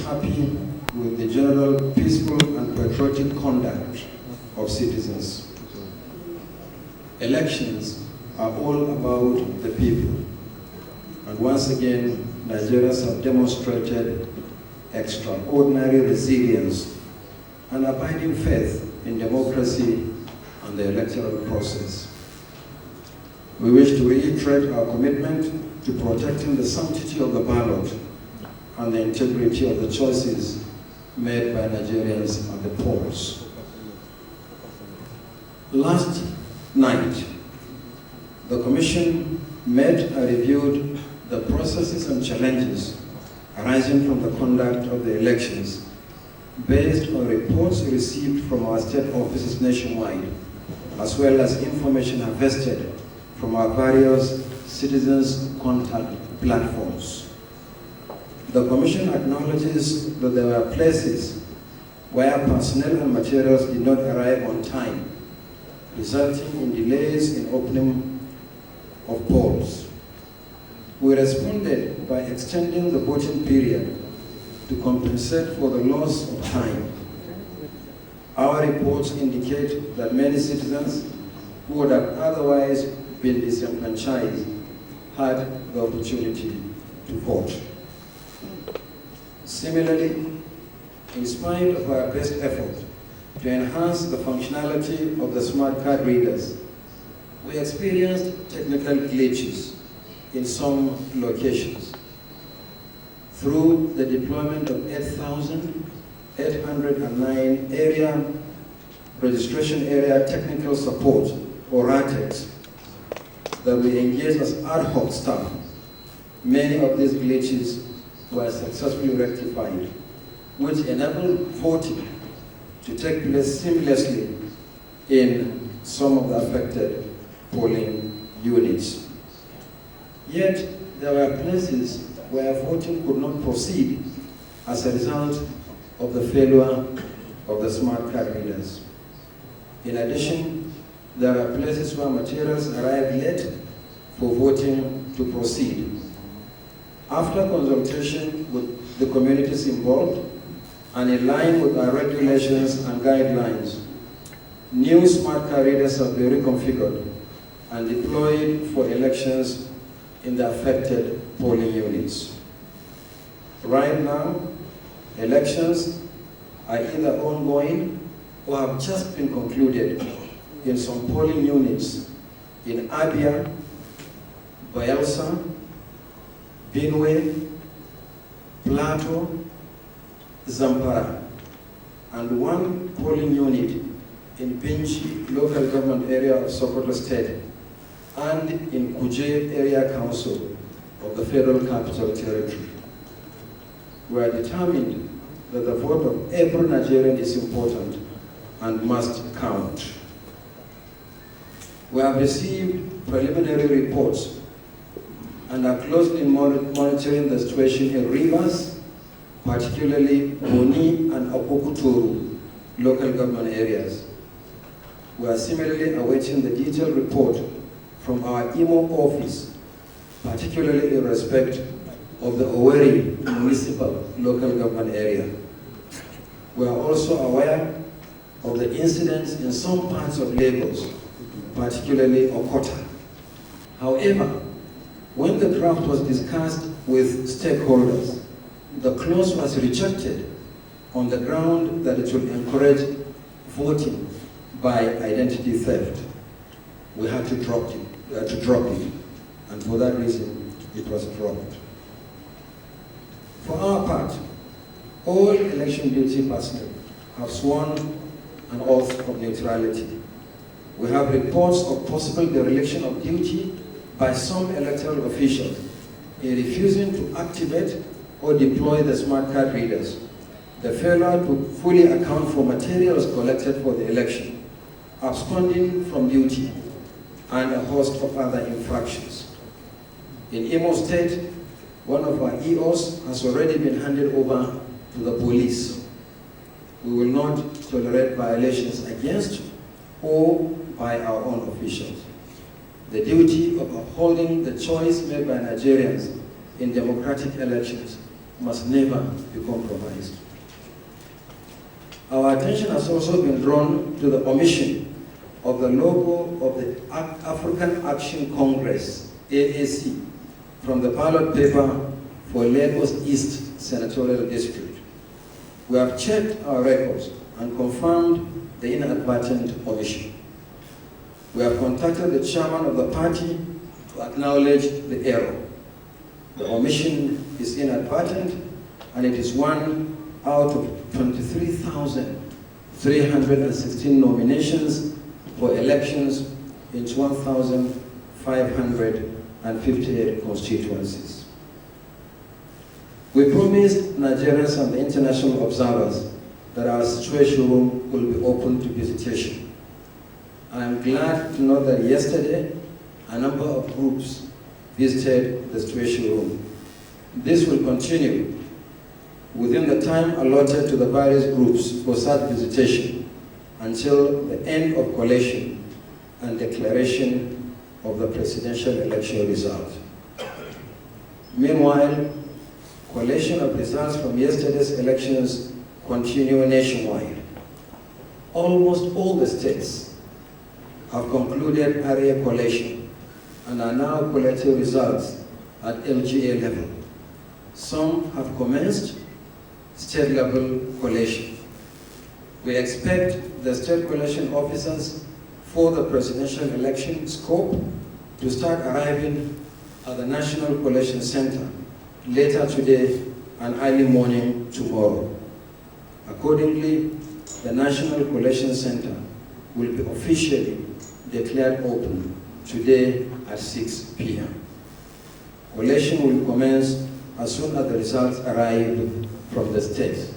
happy with the general peaceful and patriotic conduct of citizens. Elections are all about the people. And once again, Nigerians have demonstrated extraordinary resilience and abiding faith in democracy and the electoral process. We wish to reiterate our commitment to protecting the sanctity of the ballot and the integrity of the choices made by Nigerians at the polls. Last night, the Commission met and reviewed the processes and challenges arising from the conduct of the elections based on reports received from our state offices nationwide, as well as information harvested from our various citizens' contact platforms. The Commission acknowledges that there were places where personnel and materials did not arrive on time, resulting in delays in opening of polls. We responded by extending the voting period to compensate for the loss of time. Our reports indicate that many citizens who would have otherwise been disenfranchised had the opportunity to vote. Similarly, in spite of our best effort to enhance the functionality of the smart card readers, we experienced technical glitches in some locations. Through the deployment of 8,809 area registration area technical support, or RATEX, that we engaged as ad hoc staff, many of these glitches were successfully rectified, which enabled voting to take place seamlessly in some of the affected polling units. Yet, there were places where voting could not proceed as a result of the failure of the smart card readers. In addition, there are places where materials arrived late for voting to proceed. After consultation with the communities involved and in line with our regulations and guidelines, new smart card readers have been reconfigured and deployed for elections in the affected polling units. Right now, elections are either ongoing or have just been concluded in some polling units in Abia, Bayelsa, Benue, Plateau, Zamfara, and one polling unit in Binchi local government area of Sokoto State, and in Kuje Area Council of the Federal Capital Territory. We are determined that the vote of every Nigerian is important and must count. We have received preliminary reports and are closely monitoring the situation in Rivers, particularly Boni and Apokuturu local government areas. We are similarly awaiting the detailed report from our Imo office, particularly in respect of the Owerri municipal local government area. We are also aware of the incidents in some parts of Lagos, particularly Okota. However, when the draft was discussed with stakeholders, the clause was rejected on the ground that it will encourage voting by identity theft. We had to drop it, and for that reason, it was dropped. For our part, all election duty personnel have sworn an oath of neutrality. We have reports of possible dereliction of duty by some electoral officials in refusing to activate or deploy the smart card readers, the failure to fully account for materials collected for the election, absconding from duty, and a host of other infractions. In Imo State, one of our EOs has already been handed over to the police. We will not tolerate violations against or by our own officials. The duty of upholding the choice made by Nigerians in democratic elections must never be compromised. Our attention has also been drawn to the omission of the logo of the African Action Congress, AAC, from the ballot paper for Lagos East Senatorial District. We have checked our records and confirmed the inadvertent omission. We have contacted the chairman of the party to acknowledge the error. The omission is inadvertent, and it is one out of 23,316 nominations for elections in 1,558 constituencies. We promised Nigerians and the international observers that our situation room will be open to visitation. I am glad to know that yesterday a number of groups visited the situation room. This will continue within the time allotted to the various groups for such visitation until the end of collation and declaration of the presidential election result. Meanwhile, collation of results from yesterday's elections continue nationwide. Almost all the states have concluded area collation and are now collecting results at LGA level. Some have commenced state-level collation. We expect the state collation officers for the presidential election scope to start arriving at the National Collation Center later today and early morning tomorrow. Accordingly, the National Collation Center will be officially declared open today at 6 p.m. Collation will commence as soon as the results arrive from the state.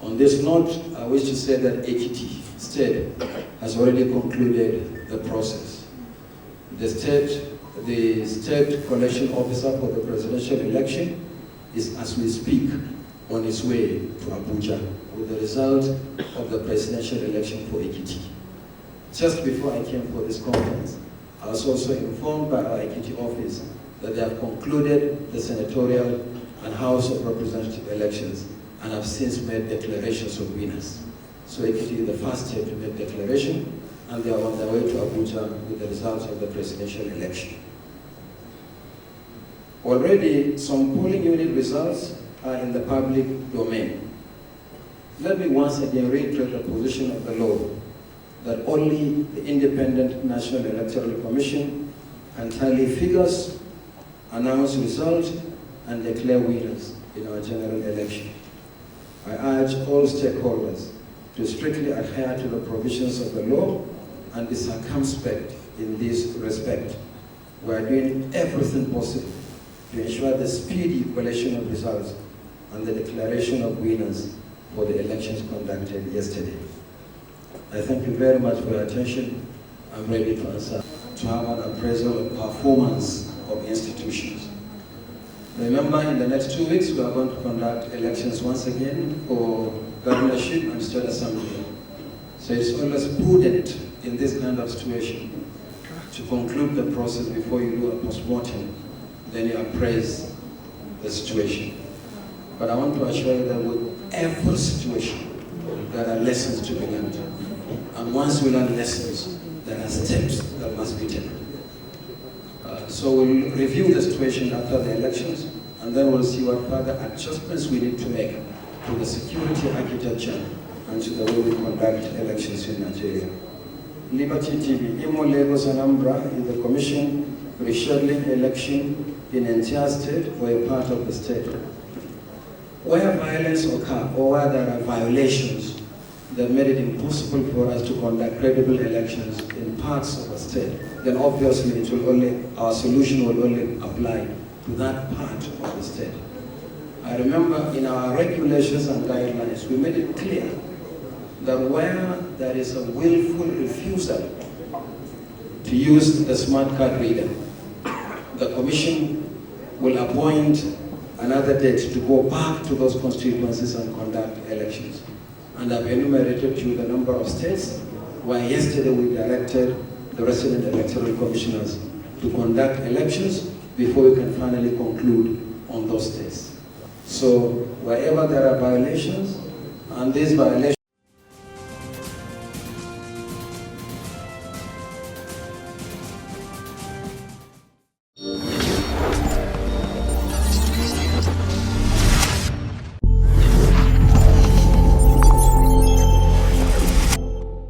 On this note, I wish to say that Ekiti State has already concluded the process. The state collation officer for the presidential election is, as we speak, on his way to Abuja with the result of the presidential election for Ekiti. Just before I came for this conference, I was also informed by our Ekiti office that they have concluded the senatorial and House of Representative elections and have since made declarations of winners. So Ekiti is the first state to make declaration, and they are on their way to Abuja with the results of the presidential election. Already, some polling unit results are in the public domain. Let me once again reiterate the position of the law that only the Independent National Electoral Commission can tally figures, announce results, and declare winners in our general election. I urge all stakeholders to strictly adhere to the provisions of the law and be circumspect in this respect. We are doing everything possible to ensure the speedy collation of results and the declaration of winners for the elections conducted yesterday. I thank you very much for your attention. I'm ready to answer to have an appraisal of performance of institutions. Remember, in the next 2 weeks, we are going to conduct elections once again for governorship and state assembly. So it's always prudent in this kind of situation to conclude the process before you do a post-mortem, then you appraise the situation. But I want to assure you that with every situation, there are lessons to be learned. And once we learn lessons, there are steps that must be taken. So we'll review the situation after the elections, and then we'll see what further adjustments we need to make to the security architecture and to the way we conduct elections in Nigeria. Liberty TV, Imo, Lagos, and Anambra is the commission rescheduling election in entire state or a part of the state. Where violence occurs or where there are violations that made it impossible for us to conduct credible elections in parts of a state, then obviously our solution will only apply to that part of the state. I remember in our regulations and guidelines, we made it clear that where there is a willful refusal to use the smart card reader, the commission will appoint another date to go back to those constituencies and conduct elections. And I've enumerated to you the number of states where yesterday we directed the resident electoral commissioners to conduct elections before we can finally conclude on those states. So wherever there are violations, and these violations